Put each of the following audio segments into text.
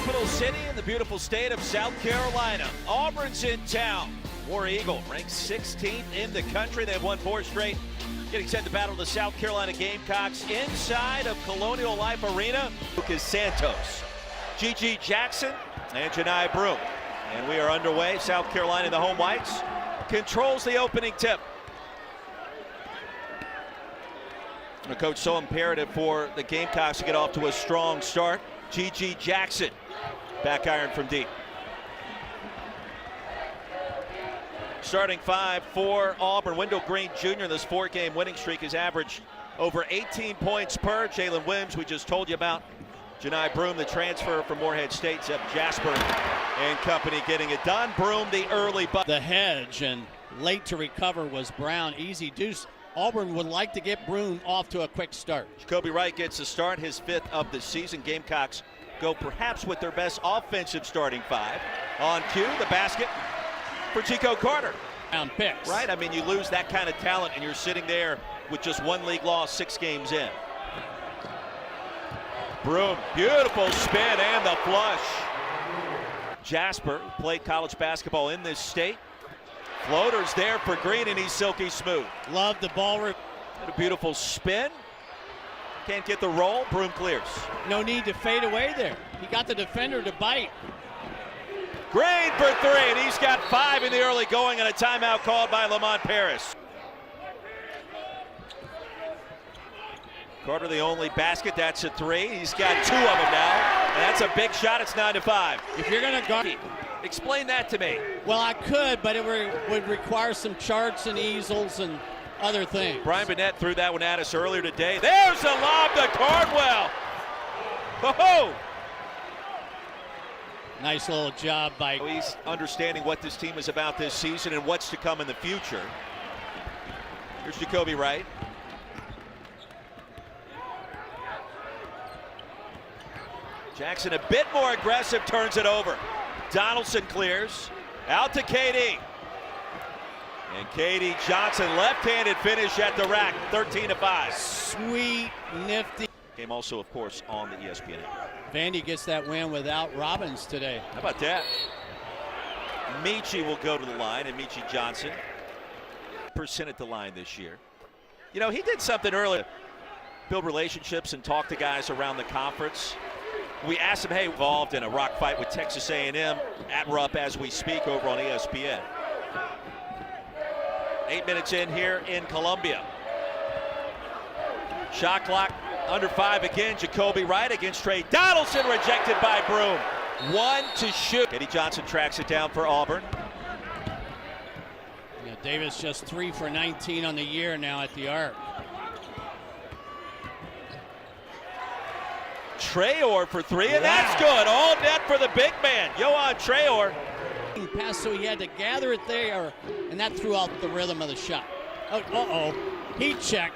capital city in the beautiful state of South Carolina. Auburn's in town. War Eagle ranked 16th in the country. They've won 4 straight. Getting set to battle the South Carolina Gamecocks inside of Colonial Life Arena. Lucas Santos, G.G. Jackson, and Janai Broome. And we are underway. South Carolina, the home whites, controls the opening tip. The coach, so imperative for the Gamecocks to get off to a strong start. G.G. Jackson, back iron from deep. Starting 5 for Auburn. Wendell Green Jr. in this 4-game winning streak has averaged over 18 points per. Jalen Williams, we just told you about. Janai Broome, the transfer from Morehead State. Zeb Jasper and company getting it done. Broome, the early the hedge, and late to recover was Brown. Easy deuce. Auburn would like to get Broome off to a quick start. Jacoby Wright gets a start, his 5th of the season. Gamecocks go perhaps with their best offensive starting 5. On cue, the basket for Chico Carter. Round picks. Right, I mean, you lose that kind of talent and you're sitting there with just 1 league loss 6 games in. Broome, beautiful spin and the flush. Jasper played college basketball in this state. Floaters there for Green, and he's silky smooth. Love the ball. A beautiful spin. Can't get the roll. Broome clears. No need to fade away there. He got the defender to bite. Green for 3, and he's got 5 in the early going, and a timeout called by Lamont Paris. Carter, the only basket. That's a 3. He's got 2 of them now, and that's a big shot. It's 9-5. If you're going to guard, explain that to me. Well, I could, but it would require some charts and easels and other things. Brian Burnett threw that one at us earlier today. There's a lob to Cardwell. Ho-ho! Nice little job by... He's understanding what this team is about this season and what's to come in the future. Here's Jacoby Wright. Jackson a bit more aggressive, turns it over. Donaldson clears. Out to KD. And KD Johnson, left-handed finish at the rack, 13-5. Sweet, nifty. Game also, of course, on the ESPN app. Vandy gets that win without Robbins today. How about that? Michi will go to the line, and Michi Johnson % at the line this year. You know, he did something earlier. Build relationships and talk to guys around the conference. We asked him, hey, involved in a rock fight with Texas A&M at Rupp as we speak over on ESPN. 8 minutes in here in Columbia. Shot clock under 5 again. Jacoby Wright against Trey Donaldson, rejected by Broome. 1 to shoot. Eddie Johnson tracks it down for Auburn. Yeah, Davis just 3 for 19 on the year now at the arc. Traore for 3, and that's good. All net for the big man, Yohan Traore. Pass, so he had to gather it there, and that threw out the rhythm of the shot. Uh-oh, heat check.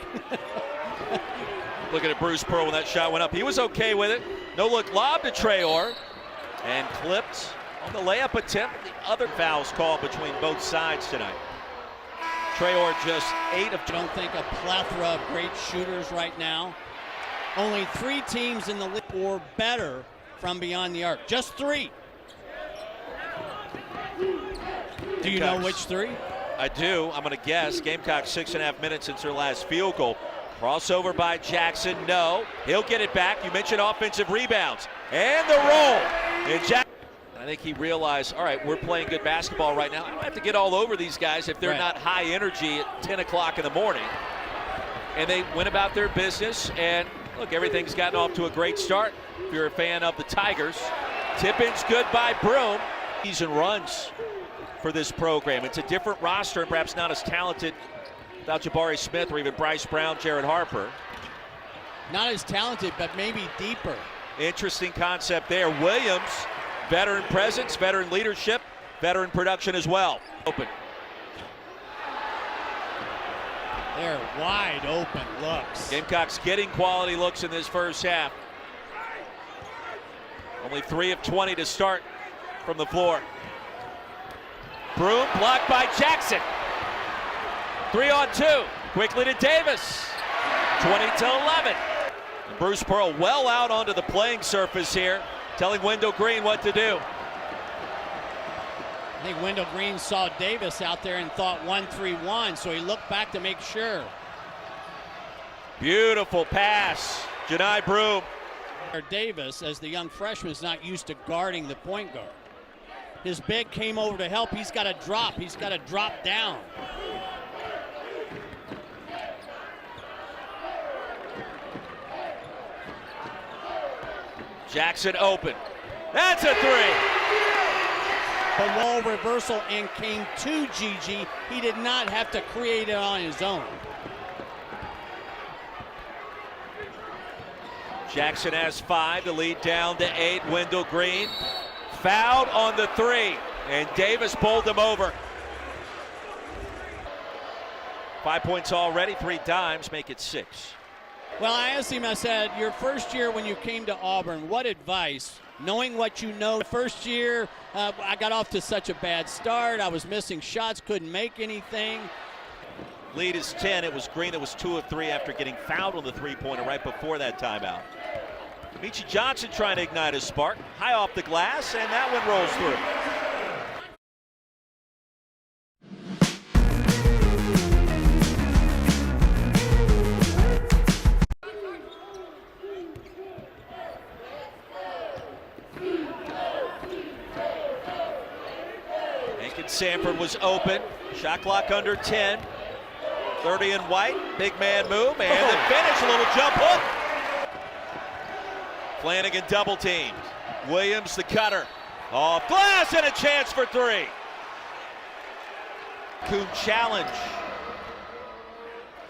Looking at Bruce Pearl when that shot went up. He was okay with it. No-look lob to Traore, and clipped on the layup attempt. The other fouls called between both sides tonight. Traore just 8 of... I don't think a plethora of great shooters right now. Only 3 teams in the league or better from beyond the arc. Just 3. Do you know which 3? I do. I'm going to guess. Gamecocks 6.5 minutes since their last field goal. Crossover by Jackson. No. He'll get it back. You mentioned offensive rebounds. And the roll. And I think he realized, all right, we're playing good basketball right now. I don't have to get all over these guys if they're not high energy at 10 o'clock in the morning. And they went about their business, and look, everything's gotten off to a great start. If you're a fan of the Tigers, tip-in's good by Broome. Season runs for this program. It's a different roster, and perhaps not as talented without Jabari Smith or even Bryce Brown, Jared Harper. Not as talented, but maybe deeper. Interesting concept there. Williams, veteran presence, veteran leadership, veteran production as well. Open. They're wide open looks. Gamecocks getting quality looks in this first half. Only 3 of 20 to start from the floor. Broome blocked by Jackson. 3 on 2. Quickly to Davis. 20-11. Bruce Pearl well out onto the playing surface here. telling Wendell Green what to do. I think Wendell Green saw Davis out there and thought 1-3-1, so he looked back to make sure. Beautiful pass. Janai Broome. Davis, as the young freshman, is not used to guarding the point guard. His big came over to help. He's got to drop. He's got to drop down. Jackson open. That's a three. The wall reversal and came to Gigi. He did not have to create it on his own. Jackson has 5, the lead down to 8. Wendell Green fouled on the 3, and Davis pulled him over. 5 points already, 3 dimes, make it 6. Well, I asked him, I said, your first year when you came to Auburn, what advice, knowing what you know? The first year, I got off to such a bad start. I was missing shots, couldn't make anything. Lead is 10. It was Green that was 2 of 3 after getting fouled on the three-pointer right before that timeout. Meechie Johnson trying to ignite his spark. High off the glass, and that one rolls through. Hankins Sanford was open. Shot clock under 10. 30 in white. Big man move, and the finish. A little jump hook. Flanagan double teamed. Williams the cutter. Off glass and a chance for 3. Coon challenge.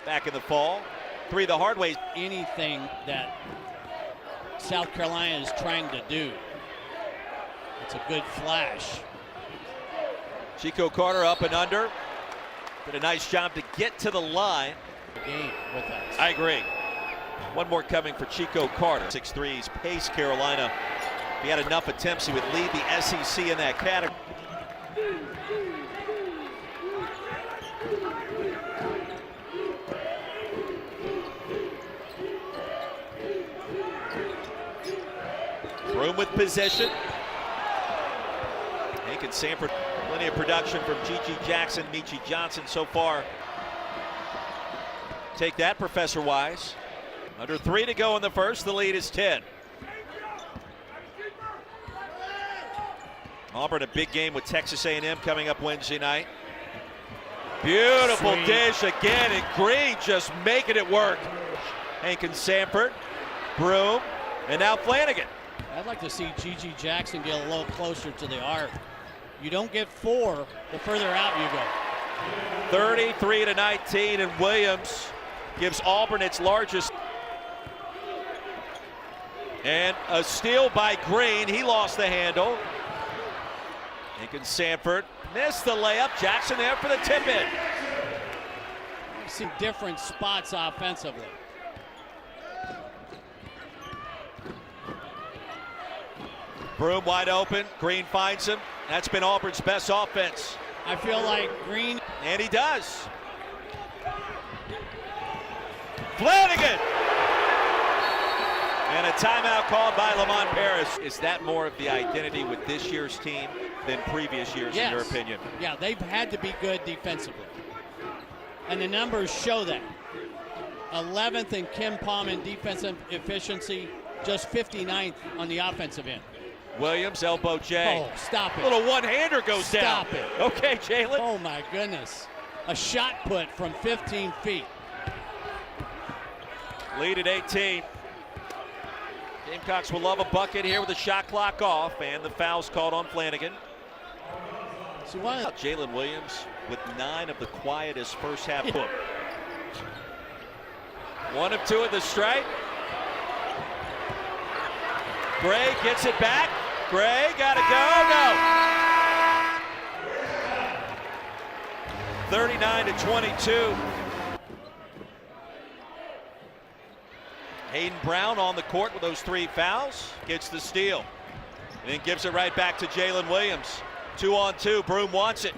Back in the fall. 3 the hard way. Anything that South Carolina is trying to do. It's a good flash. Chico Carter up and under. Did a nice job to get to the line. Game with us. I agree. One more coming for Chico Carter. 6 threes, pace Carolina. If he had enough attempts, he would lead the SEC in that category. Broome with possession. Hankins Sanford, plenty of production from Gigi Jackson, Meechie Johnson so far. Take that, Professor Wise. Under 3 to go in the first, the lead is 10. Auburn, a big game with Texas A&M coming up Wednesday night. Beautiful dish again, and Green just making it work. Hankins Sanford, Broome, and now Flanagan. I'd like to see Gigi Jackson get a little closer to the arc. You don't get 4, the further out you go. 33 to 19, and Williams gives Auburn its largest. And a steal by Green. He lost the handle. Hankins Sanford missed the layup. Jackson there for the tip-in. We've seen different spots offensively. Broome wide open. Green finds him. That's been Auburn's best offense. I feel like Green. And he does. Flanagan! And a timeout called by Lamont Paris. Is that more of the identity with this year's team than previous years, in your opinion? Yeah, they've had to be good defensively. And the numbers show that. 11th in Kim Palm in defensive efficiency, just 59th on the offensive end. Williams, elbow J. Oh, stop it. A little one-hander goes down. Stop it. Okay, Jalen. Oh, my goodness. A shot put from 15 feet. Lead at 18. Gamecocks will love a bucket here with the shot clock off, and the foul's called on Flanagan. So Jalen Williams with 9 of the quietest first half. 1 of 2 at the stripe. Gray gets it back. Gray got to go. No. 39 to 22. Hayden Brown on the court with those 3 fouls. Gets the steal. And then gives it right back to Jalen Williams. 2-on-2. Broome wants it.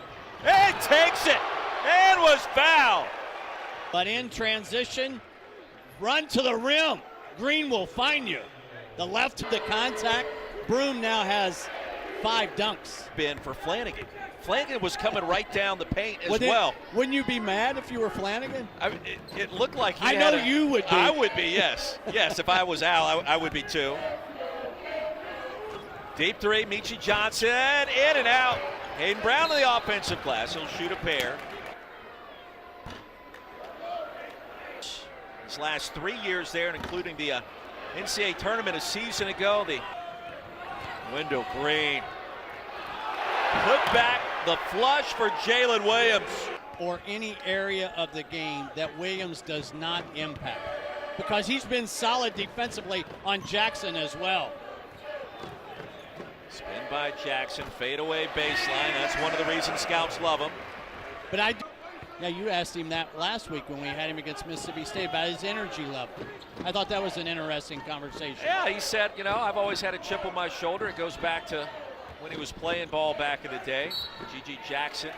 And takes it. And was fouled. But in transition, run to the rim. Green will find you. The left to the contact. Broom now has 5 dunks. Been for Flanagan. Flanagan was coming right down the paint as Wouldn't well. Wouldn't you be mad if you were Flanagan? I mean, it looked like he I know you would be. I would be, yes. Yes, if I was Al, I would be too. Deep three, Meechie Johnson, in and out. Hayden Brown in the offensive glass. He'll shoot a pair. His last 3 years there, including the NCAA tournament a season ago. The Wendell Green. Put back the flush for Jalen Williams. Or any area of the game that Williams does not impact, because he's been solid defensively on Jackson as well. Spin by Jackson, fadeaway baseline. That's one of the reasons scouts love him. But yeah, you asked him that last week when we had him against Mississippi State about his energy level. I thought that was an interesting conversation. Yeah, he said, you know, I've always had a chip on my shoulder. It goes back to when he was playing ball back in the day. G.G. Jackson,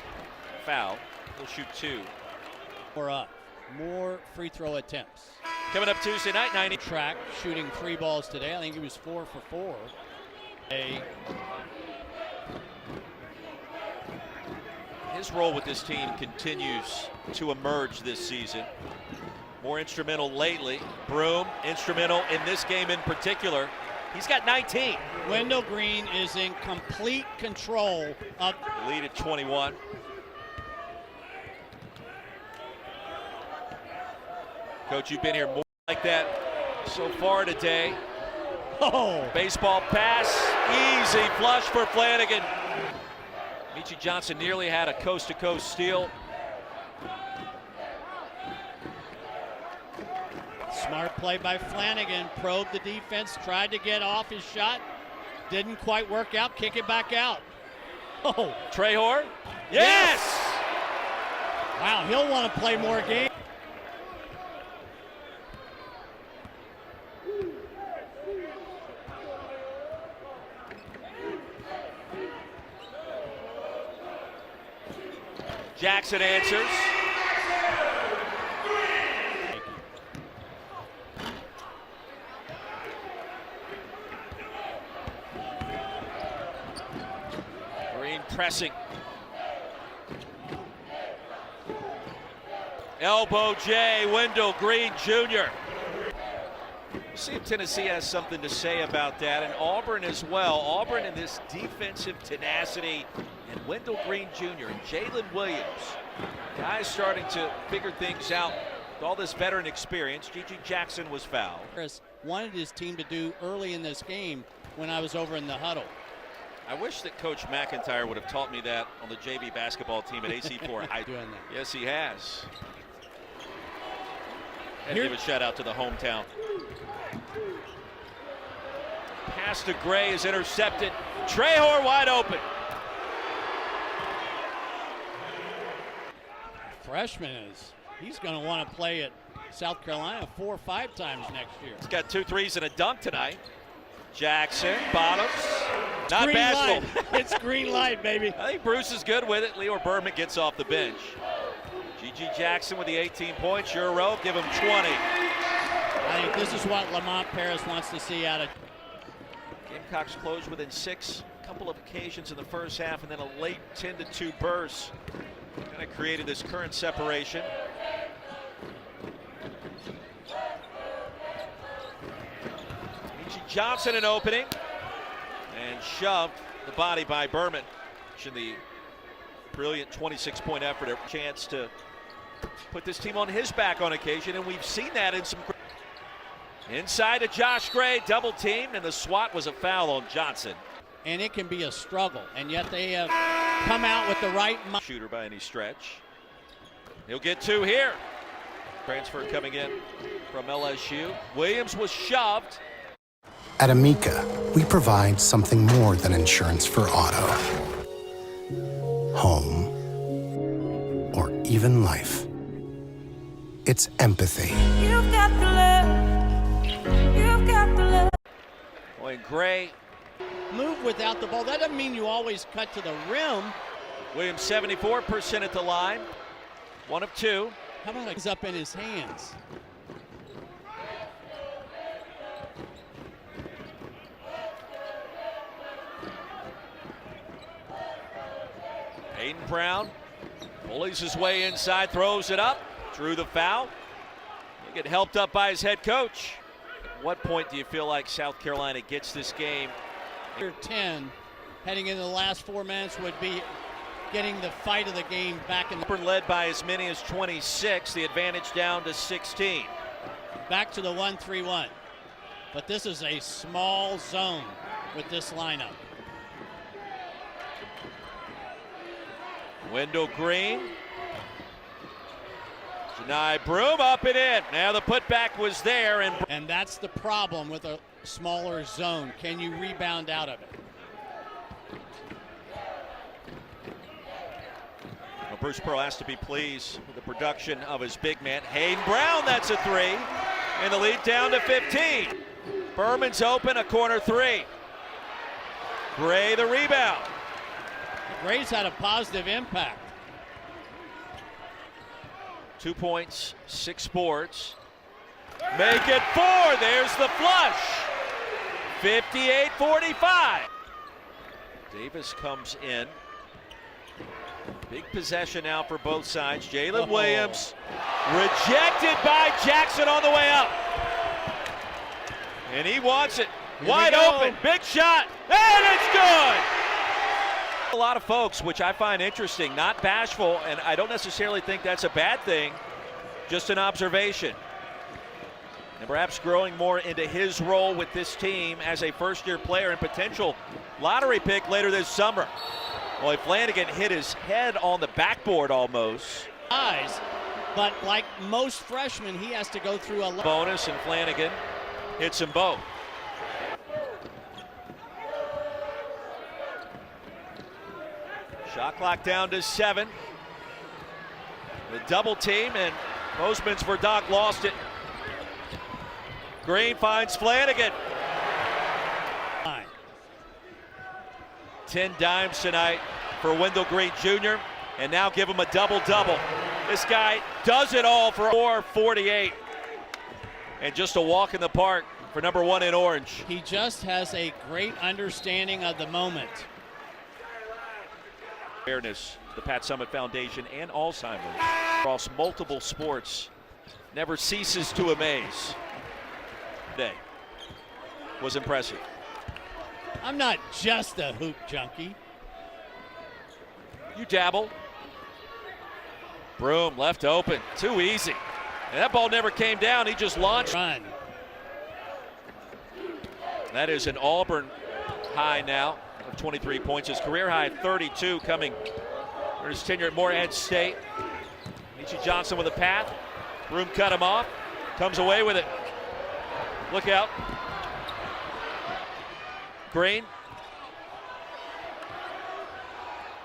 foul. He'll shoot 2. Or more free throw attempts. Coming up Tuesday night, 90. Track, shooting 3 balls today. I think he was 4 for 4. His role with this team continues to emerge this season. More instrumental lately. Broom, instrumental in this game in particular. He's got 19. Wendell Green is in complete control of. Lead at 21. Coach, you've been here more like that so far today. Oh! Baseball pass, easy flush for Flanagan. Meechie Johnson nearly had a coast-to-coast steal. Smart play by Flanagan. Probed the defense, tried to get off his shot. Didn't quite work out. Kick it back out. Oh! Trehor? Yes! Wow, he'll want to play more games. Jackson answers. Green pressing. Elbow J, Wendell Green Jr. We'll see if Tennessee has something to say about that, and Auburn as well. Auburn in this defensive tenacity, and Wendell Green Jr. and Jalen Williams, guys starting to figure things out with all this veteran experience. G.G. Jackson was fouled. Chris wanted his team to do early in this game when I was over in the huddle. I wish that Coach McIntyre would have taught me that on the JV basketball team at AC4. Doing that. Yes, he has. And give a shout out to the hometown. Pass to Gray is intercepted. Trehor wide open. Freshman he's going to want to play at South Carolina 4 or 5 times next year. He's got 2 threes and a dunk tonight. Jackson, bottoms. Not green bashful. light. It's green light, baby. I think Bruce is good with it. Leo Berman gets off the bench. G.G. Jackson with the 18 points. Euro, give him 20. I think this is what Lamont Paris wants to see out of. Gamecocks closed within 6, a couple of occasions in the first half, and then a late 10-2 burst. Kind of created this current separation. Meechie Johnson an opening, and shoved the body by Berman. The brilliant 26-point effort, a chance to put this team on his back on occasion, and we've seen that in some. Inside to Josh Gray, double teamed, and the swat was a foul on Johnson. And it can be a struggle, and yet they have come out with the right shooter by any stretch. He'll get 2 here. Transfer coming in from LSU. Williams was shoved. At Amica, we provide something more than insurance for auto, home, or even life. It's empathy. You've got the love. You've got the love. Boy, and Gray. Move without the ball. That doesn't mean you always cut to the rim. Williams 74% at the line. 1 of 2. How about it's up in his hands? Hayden Brown bullies his way inside, throws it up, drew the foul. He'll get helped up by his head coach. At what point do you feel like South Carolina gets this game? 10 heading into the last 4 minutes would be getting the fight of the game back in. Auburn led by as many as 26, the advantage down to 16. Back to the 1-3-1. But this is a small zone with this lineup. Wendell Green. Janai Broom up and in. Now the putback was there. And that's the problem with a smaller zone. Can you rebound out of it? Well, Bruce Pearl has to be pleased with the production of his big man. Hayden Brown, that's a 3. And the lead down to 15. Berman's open, a corner 3. Gray the rebound. Gray's had a positive impact. 2 points, 6 boards. Make it 4. There's the flush. 58-45. Davis comes in. Big possession now for both sides. Jalen Williams rejected by Jackson on the way up. And he wants it. Wide open. Big shot. And it's good. A lot of folks, which I find interesting, not bashful, and I don't necessarily think that's a bad thing, just an observation. And perhaps growing more into his role with this team as a first-year player and potential lottery pick later this summer. Boy, Flanagan hit his head on the backboard almost. But like most freshmen, he has to go through a bonus, and Flanagan hits them both. Shot clock down to 7. The double team, and Bozeman's Verdonk lost it. Green finds Flanagan. 10 dimes tonight for Wendell Green Jr. And now give him a double-double. This guy does it all for 4:48. And just a walk in the park for number 1 in orange. He just has a great understanding of the moment. Awareness, the Pat Summitt Foundation and Alzheimer's across multiple sports never ceases to amaze. Today was impressive. I'm not just a hoop junkie. You dabble. Broom left open, too easy. And that ball never came down, he just launched. Run. That is an Auburn high now of 23 points. His career high 32 coming for his tenure at Morehead State. Michi Johnson with a path. Broom cut him off, comes away with it. Look out. Green.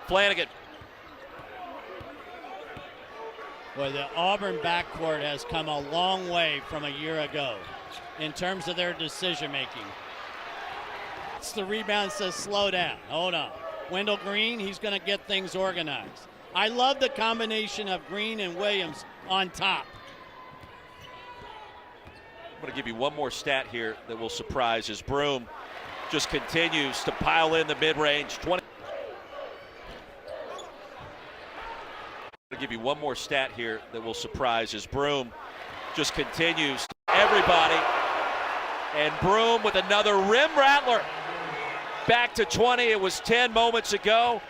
Flanagan. Well, the Auburn backcourt has come a long way from a year ago in terms of their decision making. It's the rebound, says slow down. Hold on. Wendell Green, he's going to get things organized. I love the combination of Green and Williams on top. I'm going to give you one more stat here that will surprise as Broom just continues to pile in the mid-range. I'll give you one more stat here that will surprise as Broom just continues to everybody. And Broom with another rim rattler. Back to 20. It was 10 moments ago.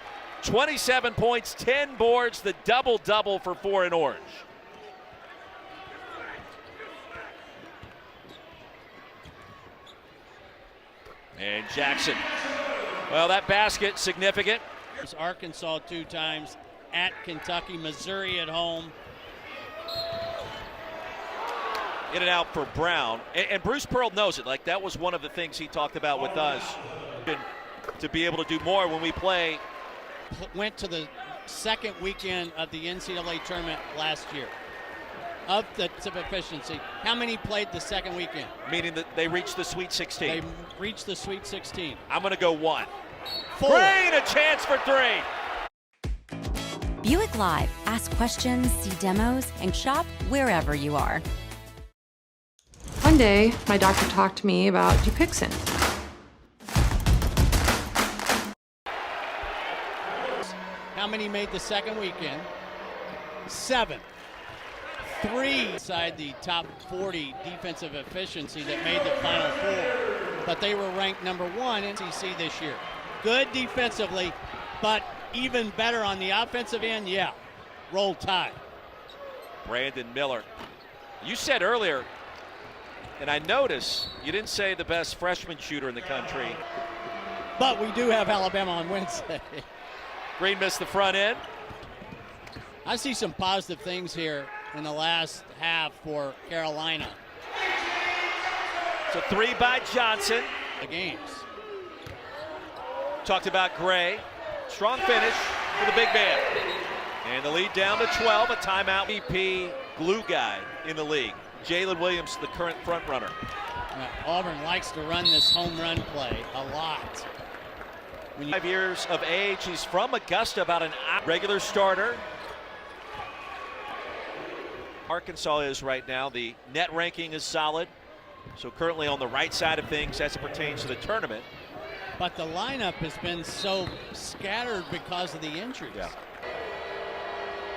27 points, 10 boards, the double-double for 4 in orange. And Jackson. Well, that basket, significant. It's Arkansas 2 times, at Kentucky, Missouri at home. In and out for Brown. And Bruce Pearl knows it. Like, that was one of the things he talked about with us. To be able to do more when we play. Went to the second weekend of the NCAA tournament last year. Of the efficiency, how many played the second weekend? Meaning that they reached the Sweet 16. They reached the Sweet 16. I'm going to go 1. 4. Green, a chance for 3. Buick Live. Ask questions, see demos, and shop wherever you are. One day, my doctor talked to me about Dupixent. How many made the second weekend? 7. 3 inside the top 40 defensive efficiency that made the Final Four. But they were ranked number 1 in SEC this year. Good defensively, but even better on the offensive end, yeah. Roll Tide. Brandon Miller. You said earlier, and I noticed you didn't say the best freshman shooter in the country. But we do have Alabama on Wednesday. Green missed the front end. I see some positive things here in the last half for Carolina. It's a 3 by Johnson. The games. Talked about Gray. Strong finish for the big man. And the lead down to 12, a timeout. MVP glue guy in the league. Jalen Williams, the current front runner. Auburn likes to run this home run play a lot. 5 years of age. He's from Augusta, about an regular starter. Arkansas is right now. The net ranking is solid. So currently on the right side of things as it pertains to the tournament. But the lineup has been so scattered because of the injuries. Yeah.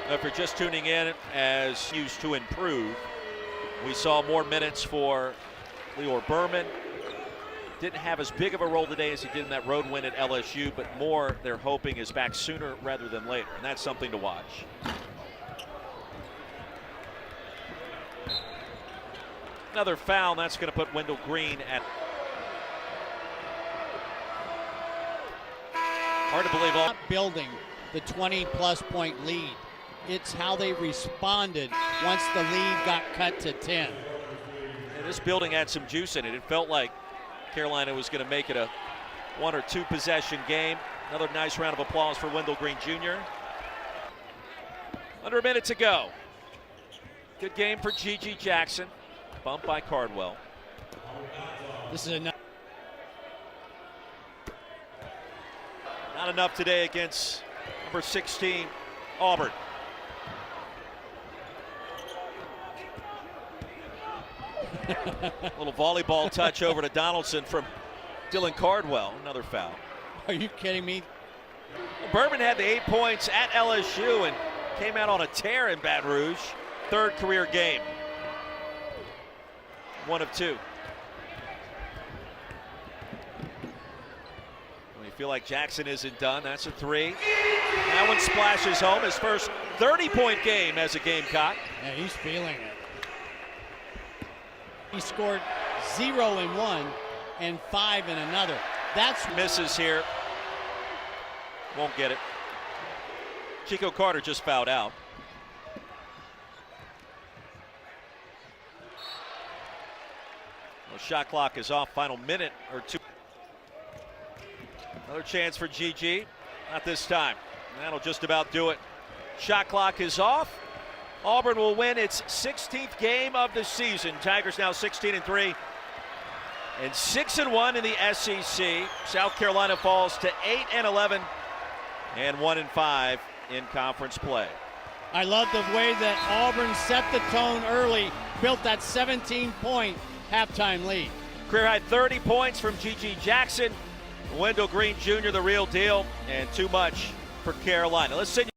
Now, if you're just tuning in, as used to improve, we saw more minutes for Leor Berman. Didn't have as big of a role today as he did in that road win at LSU, but more they're hoping is back sooner rather than later, and that's something to watch. Another foul, that's going to put Wendell Green at. Hard to believe. Not building the 20-plus point lead. It's how they responded once the lead got cut to 10. And this building had some juice in it. It felt like Carolina was going to make it a 1 or 2 possession game. Another nice round of applause for Wendell Green Jr. Under a minute to go. Good game for G.G. Jackson. Bumped by Cardwell. This is enough. Not enough today against number 16, Auburn. Little volleyball touch over to Donaldson from Dylan Cardwell. Another foul. Are you kidding me? Berman had the 8 points at LSU and came out on a tear in Baton Rouge. 3rd career game. 1 of 2. You feel like Jackson isn't done. That's a 3. That one splashes home. His first 30-point game as a Gamecock. Yeah, he's feeling it. He scored 0 in one and 5 in another. That's misses here. Won't get it. Chico Carter just fouled out. Well, shot clock is off. Final minute or 2. Another chance for GG. Not this time. That'll just about do it. Shot clock is off. Auburn will win its 16th game of the season. Tigers now 16-3 and 6-1 in the SEC. South Carolina falls to 8-11 and 1-5 in conference play. I love the way that Auburn set the tone early, built that 17-point halftime lead. Career high 30 points from G.G. Jackson. Wendell Green Jr., the real deal, and too much for Carolina. Let's send you